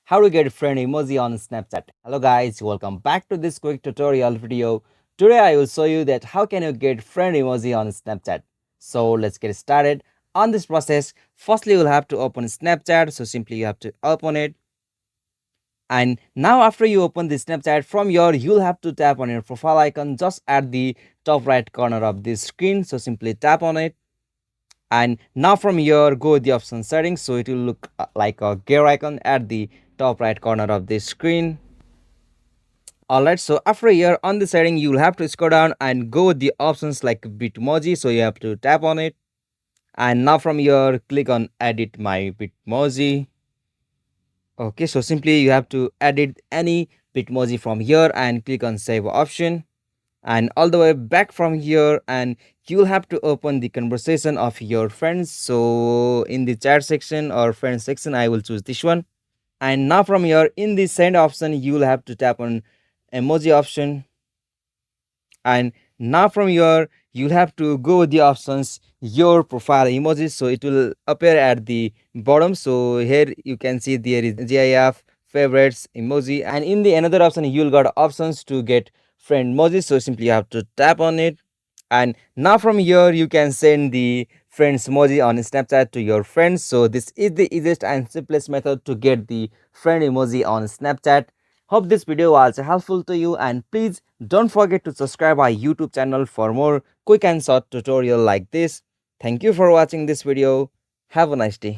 how to get friend emoji on Snapchat. Hello guys, welcome back to this quick tutorial video. Today I will show you that how can you get friend emoji on Snapchat. So let's get started on this process. Firstly, you'll have to open Snapchat. So simply you have to open it. And now after you open the Snapchat from here, you'll have to tap on your profile icon just at the top right corner of this screen. So simply tap on it. And now from here go with the option settings, so it will look like a gear icon at the top right corner of the screen. Alright, so after here on the setting you will have to scroll down and go with the options like bitmoji, so you have to tap on it. And now from here click on edit my bitmoji. Okay, so simply you have to edit any bitmoji from here and click on save option. And all the way back from here, and you'll have to open the conversation of your friends. So in the chat section or friends section I will choose this one. And now from here in the send option you'll have to tap on emoji option. And now from here you'll have to go with the options your profile emojis, so it will appear at the bottom. So here you can see there is gif, favorites, emoji, and in the another option you'll got options to get friend emojis, so simply you have to tap on it. And now from here you can send the friends emoji on Snapchat to your friends. So this is the easiest and simplest method to get the friend emoji on Snapchat. Hope this video was helpful to you, and please don't forget to subscribe our YouTube channel for more quick and short tutorial like this. Thank you for watching this video. Have a nice day.